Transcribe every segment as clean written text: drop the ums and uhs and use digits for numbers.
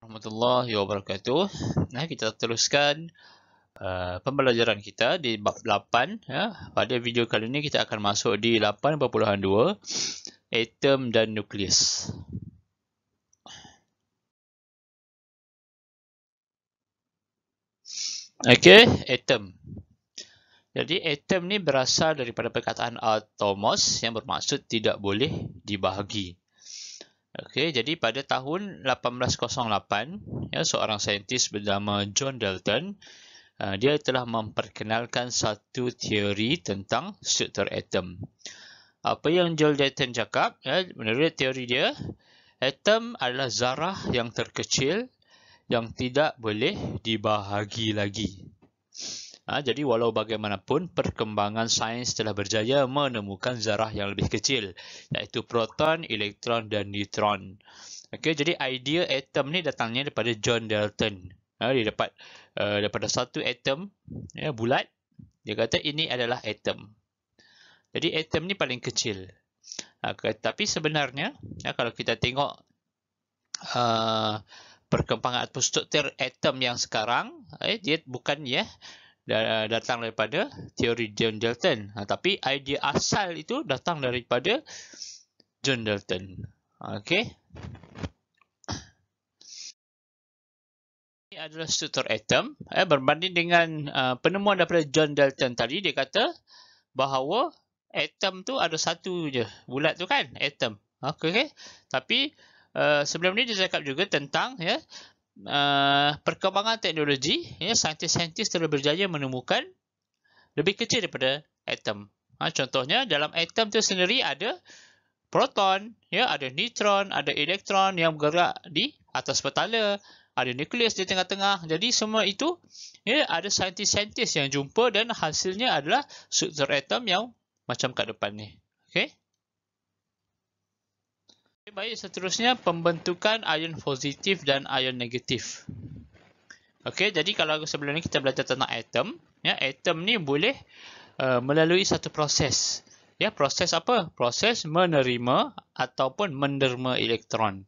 Warahmatullahi wabarakatuh. Nah, kita teruskan pembelajaran kita di bab 8. Ya. Pada video kali ini kita akan masuk di 8.2 atom dan nukleus. Okey, atom. Jadi atom ni berasal daripada perkataan atomos yang bermaksud tidak boleh dibahagi. Okey, jadi pada tahun 1808, ya, seorang saintis bernama John Dalton dia telah memperkenalkan satu teori tentang struktur atom. Apa yang John Dalton cakap, ya, menurut teori dia, atom adalah zarah yang terkecil yang tidak boleh dibahagi lagi. Jadi walau bagaimanapun, perkembangan sains telah berjaya menemukan zarah yang lebih kecil, iaitu proton, elektron dan neutron. Okey, jadi idea atom ni datangnya daripada John Dalton. Dia dapat daripada satu atom, ya, bulat. Dia kata ini adalah atom. Jadi atom ni paling kecil. Tapi sebenarnya, ya, kalau kita tengok perkembangan atau struktur atom yang sekarang, dia bukan datang daripada teori John Dalton. Tapi idea asal itu datang daripada John Dalton. Okey. Ini adalah struktur atom. Berbanding dengan penemuan daripada John Dalton tadi, dia kata bahawa atom tu ada satu je. Bulat tu kan, atom. Okey. Tapi sebelum ni dia cakap juga tentang perkembangan teknologi. Saintis-saintis telah berjaya menemukan lebih kecil daripada atom. Contohnya dalam atom tu sendiri ada proton, ada neutron, ada elektron yang bergerak di atas petala, ada nukleus di tengah-tengah. Jadi semua itu ada saintis-saintis yang jumpa dan hasilnya adalah struktur atom yang macam kat depan ni. Okey. Baik, seterusnya pembentukan ion positif dan ion negatif. Okey, jadi kalau sebelum ni kita belajar tentang atom, atom ni boleh melalui satu proses. Proses apa? Proses menerima ataupun menderma elektron.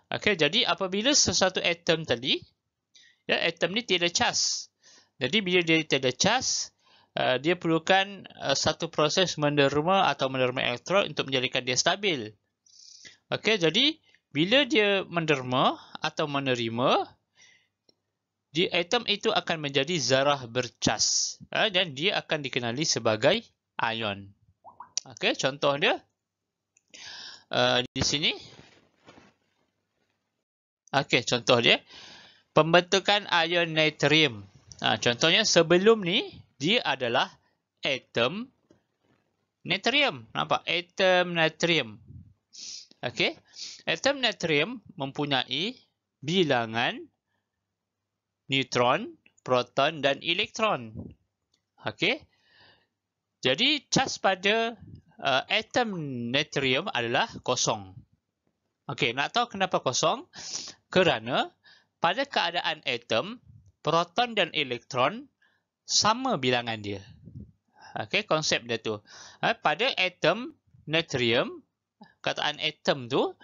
Okey, jadi apabila sesuatu atom tadi, atom ni tiada cas. Jadi bila dia tiada cas, dia perlukan satu proses menderma atau menderma elektron untuk menjadikan dia stabil. Okey, jadi bila dia menderma atau menerima, di atom itu akan menjadi zarah bercas, dan dia akan dikenali sebagai ion. Okey, contoh dia di sini. Okey, contoh dia pembentukan ion natrium. Contohnya sebelum ni dia adalah atom natrium. Nampak? Atom natrium. Okey. Atom natrium mempunyai bilangan neutron, proton dan elektron. Okey. Jadi cas pada atom natrium adalah kosong. Okey, nak tahu kenapa kosong? Kerana pada keadaan atom, proton dan elektron sama bilangan dia. Okey, konsep dia tu. Pada atom natrium, kataan atom tu,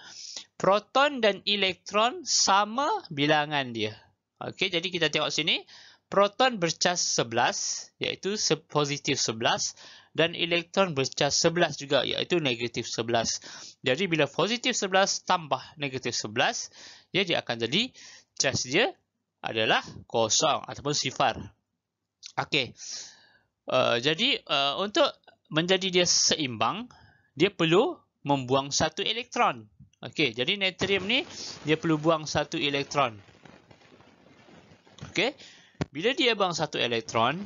proton dan elektron sama bilangan dia. Okey, jadi kita tengok sini, proton bercas 11, iaitu positif 11, dan elektron bercas 11 juga, iaitu negatif 11. Jadi bila positif 11 tambah negatif 11, dia akan jadi cas dia adalah kosong ataupun sifar. Okey. Jadi untuk menjadi dia seimbang, dia perlu membuang satu elektron. Okey, jadi natrium ni dia perlu buang satu elektron. Okey. Bila dia buang satu elektron,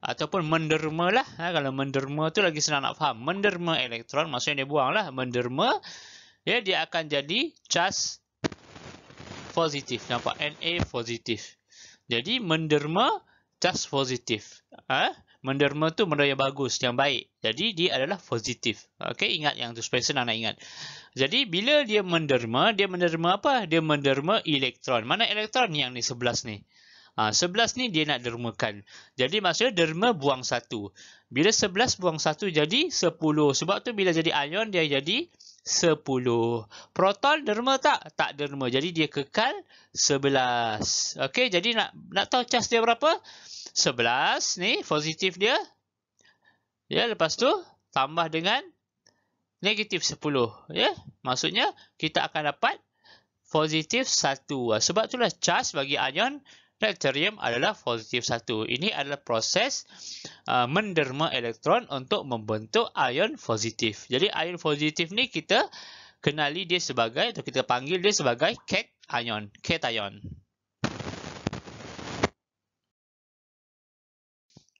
ataupun menderma lah. Kalau menderma tu lagi senang nak faham. Menderma elektron, maksudnya dia buang lah. Menderma, dia akan jadi cas positif. Nampak? Na positif. Jadi menderma cas positif. Menderma tu benda yang bagus, yang baik. Jadi dia adalah positif. Okey, ingat yang tu supaya senang nak ingat. Jadi bila dia menderma apa? Dia menderma elektron. Mana elektron? Yang ni 11 ni. 11 ni dia nak dermakan. Jadi maksudnya derma buang 1. Bila 11 buang 1 jadi 10. Sebab tu bila jadi ion dia jadi 10. Proton derma tak? Tak derma. Jadi dia kekal 11. Okey, jadi nak tahu cas dia berapa? 11 ni positif dia. Ya, lepas tu tambah dengan negatif 10. Ya, maksudnya kita akan dapat positif 1. Sebab itulah cas bagi ion natrium adalah positif 1. Ini adalah proses menderma elektron untuk membentuk ion positif. Jadi ion positif ni kita kenali dia sebagai, atau kita panggil dia sebagai cation.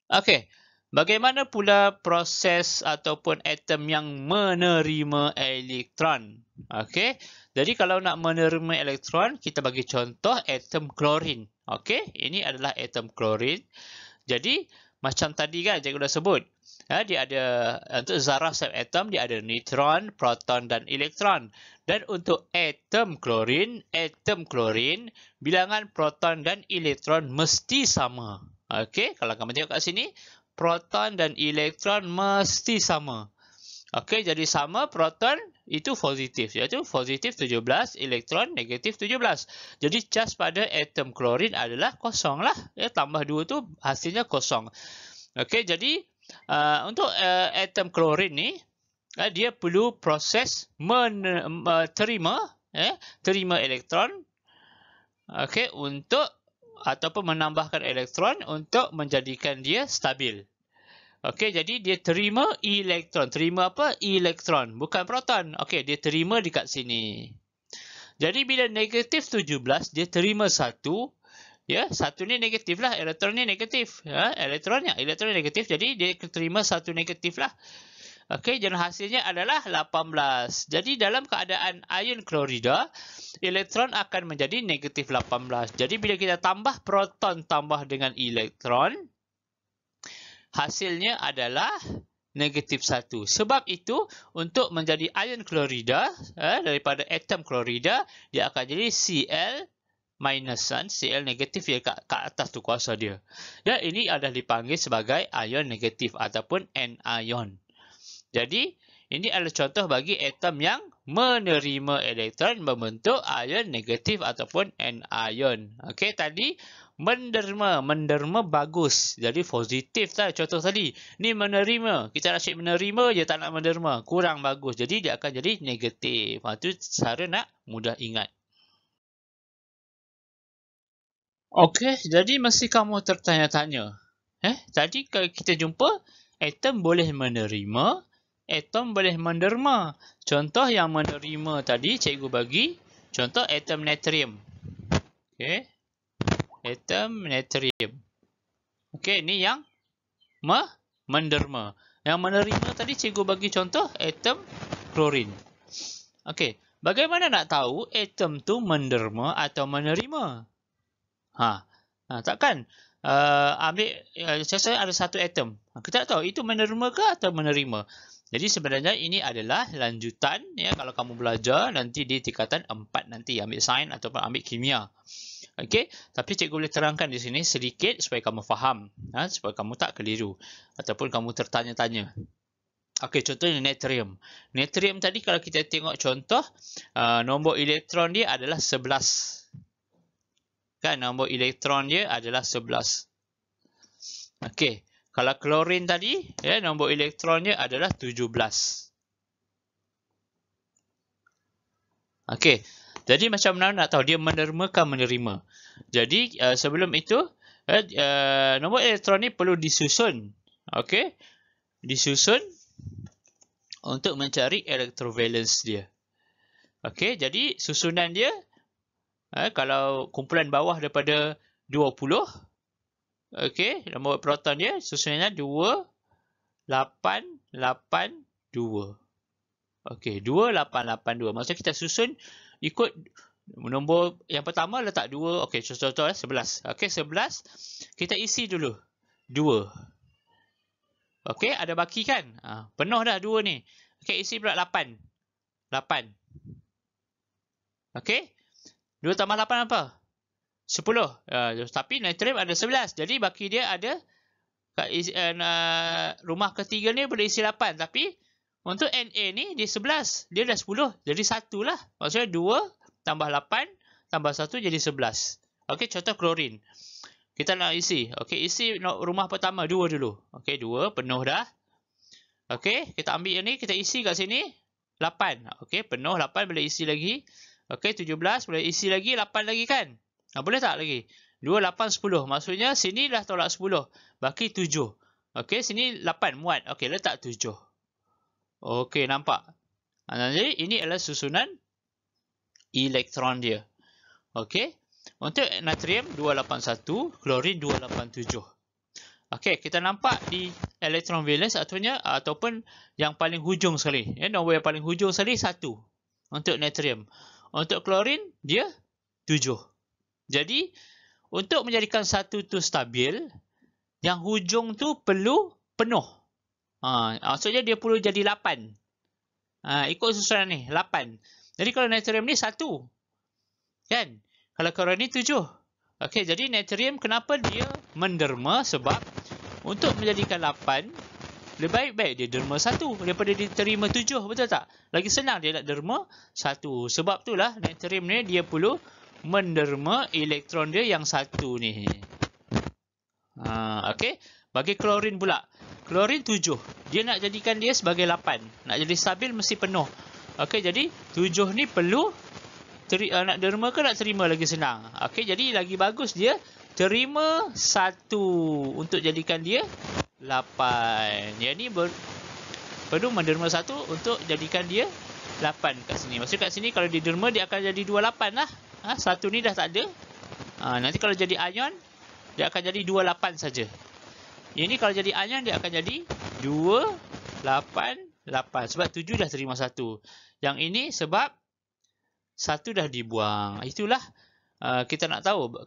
Okey, bagaimana pula proses ataupun atom yang menerima elektron? Okey, jadi kalau nak menerima elektron, kita bagi contoh atom klorin. Okey, ini adalah atom klorin. Jadi, macam tadi kan cikgu dah sebut, dia ada, untuk zarah setiap atom, dia ada neutron, proton dan elektron. Dan untuk atom klorin, bilangan proton dan elektron mesti sama. Okey, kalau kamu tengok kat sini, proton dan elektron mesti sama. Okey, jadi sama, proton itu positif, iaitu positif 17, elektron negatif 17. Jadi cas pada atom klorin adalah kosong lah. Ya, tambah 2 tu hasilnya kosong. Okey, jadi untuk atom klorin ni, dia perlu proses terima elektron, okey, untuk ataupun menambahkan elektron untuk menjadikan dia stabil. Okey, jadi dia terima elektron. Terima apa? Elektron, bukan proton. Okey, dia terima dekat sini. Jadi bila negatif 17, dia terima 1. Ya, 1 ni negatif lah. Elektron ni negatif. Ya, elektron negatif. Jadi dia terima 1 negatif lah. Okey, dan hasilnya adalah 18. Jadi dalam keadaan ion klorida, elektron akan menjadi negatif 18. Jadi bila kita tambah proton tambah dengan elektron, hasilnya adalah negatif 1. Sebab itu, untuk menjadi ion klorida, daripada atom klorida, dia akan jadi Cl minus, Cl negatif ya kat atas tu kuasa dia. Ya, ini adalah dipanggil sebagai ion negatif ataupun anion. Jadi, ini adalah contoh bagi atom yang menerima elektron membentuk ion negatif ataupun anion. Okey, tadi menderma bagus. Jadi positif lah contoh tadi. Ni menerima. Kita asyik menerima je, tak nak menderma. Kurang bagus. Jadi dia akan jadi negatif. Itu cara nak mudah ingat. Okey, jadi mesti kamu tertanya-tanya. Tadi kalau kita jumpa, atom boleh menerima, atom boleh menderma. Contoh yang menerima tadi, cikgu bagi contoh atom natrium. Okey. Atom natrium. Okey, ni yang menderma. Yang menerima tadi cikgu bagi contoh atom klorin. Okey, bagaimana nak tahu atom tu menderma atau menerima? Takkan ambil saya ada satu atom. Kita tak tahu itu menerima ke atau menerima. Jadi sebenarnya ini adalah lanjutan ya, kalau kamu belajar nanti di tingkatan 4 nanti ambil sains ataupun ambil kimia. Okey, tapi cikgu boleh terangkan di sini sedikit supaya kamu faham, supaya kamu tak keliru ataupun kamu tertanya-tanya. Okey, contohnya natrium. Natrium tadi kalau kita tengok contoh, nombor elektron dia adalah 11. Kan, nombor elektron dia adalah 11. Okey, kalau klorin tadi, ya, nombor elektron dia adalah 17. Okey. Jadi macam mana nak tahu dia menerima ke menerima? Jadi sebelum itu nombor elektron ni perlu disusun. Okey. Disusun untuk mencari electrovalence dia. Okey, jadi susunan dia kalau kumpulan bawah daripada 20, okey, nombor proton dia susunannya 2 8 8 2. Okey, 2882. Maksudnya kita susun ikut nombor yang pertama letak 2. Okey, contoh 11. Okey, 11 kita isi dulu 2. Okey, ada baki kan? Penuh dah 2 ni. Okey, isi pula 8. 8. Okey. 2 tambah 8 apa? 10. Tapi natrium ada 11. Jadi baki dia ada rumah ketiga ni boleh isi 8. Tapi Untuk Na ni dia 11. Dia dah 10. Jadi 1 lah. Maksudnya 2 tambah 8 tambah 1 jadi 11. Okey, contoh klorin. Kita nak isi. Okey, isi rumah pertama 2 dulu. Okey, 2 penuh dah. Okey, kita ambil yang ni, kita isi kat sini 8. Okey, penuh 8 boleh isi lagi. Okey, 17 boleh isi lagi 8 lagi kan? Boleh tak lagi? 2, 8, 10. Maksudnya sini dah tolak 10. Baki 7. Okey, sini 8 muat. Okey, letak 7. Okey, nampak? Jadi, ini adalah susunan elektron dia. Okey. Untuk natrium 281, klorin 287. Okey, kita nampak di elektron valence ataupun yang paling hujung sekali. Nombor yang paling hujung sekali 1 untuk natrium. Untuk klorin dia 7. Jadi, untuk menjadikan satu tu stabil, yang hujung tu perlu penuh. Maksudnya dia perlu jadi 8. Ikut susunan ni, 8. Jadi kalau natrium ni 1. Kan? Kalau klorin ni 7. Okey, jadi natrium kenapa dia menderma? Sebab untuk menjadikan 8, lebih baik dia derma 1 daripada dia terima 7. Betul tak? Lagi senang dia nak derma 1. Sebab itulah natrium ni dia perlu menderma elektron dia yang 1 ni. Okey. Bagi klorin pula. Klorin 7. Dia nak jadikan dia sebagai 8. Nak jadi stabil mesti penuh. Okey, jadi 7 ni perlu nak derma ke nak terima lagi senang. Okey, jadi lagi bagus dia terima 1 untuk jadikan dia 8. Yang ni perlu menderma 1 untuk jadikan dia 8 kat sini. Maksud kat sini kalau diderma dia akan jadi 28 lah. 1 ni dah tak ada. Nanti kalau jadi ion dia akan jadi 28 saja. Yang ni kalau jadi anion dia akan jadi 288. Sebab 7 dah terima 1. Yang ini sebab 1 dah dibuang. Itulah kita nak tahu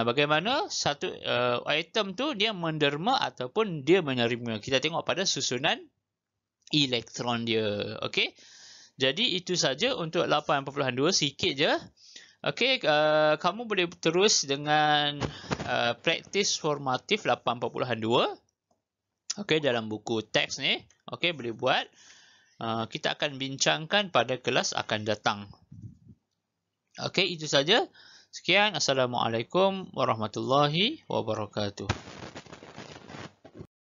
bagaimana satu atom tu dia menderma ataupun dia menerima. Kita tengok pada susunan elektron dia. Okey. Jadi itu saja untuk 8.2, sikit je. Okey, kamu boleh terus dengan praktis formatif 8.2. Okey, dalam buku teks ni. Okey, boleh buat. Kita akan bincangkan pada kelas akan datang. Okey, itu saja. Sekian. Assalamualaikum warahmatullahi wabarakatuh.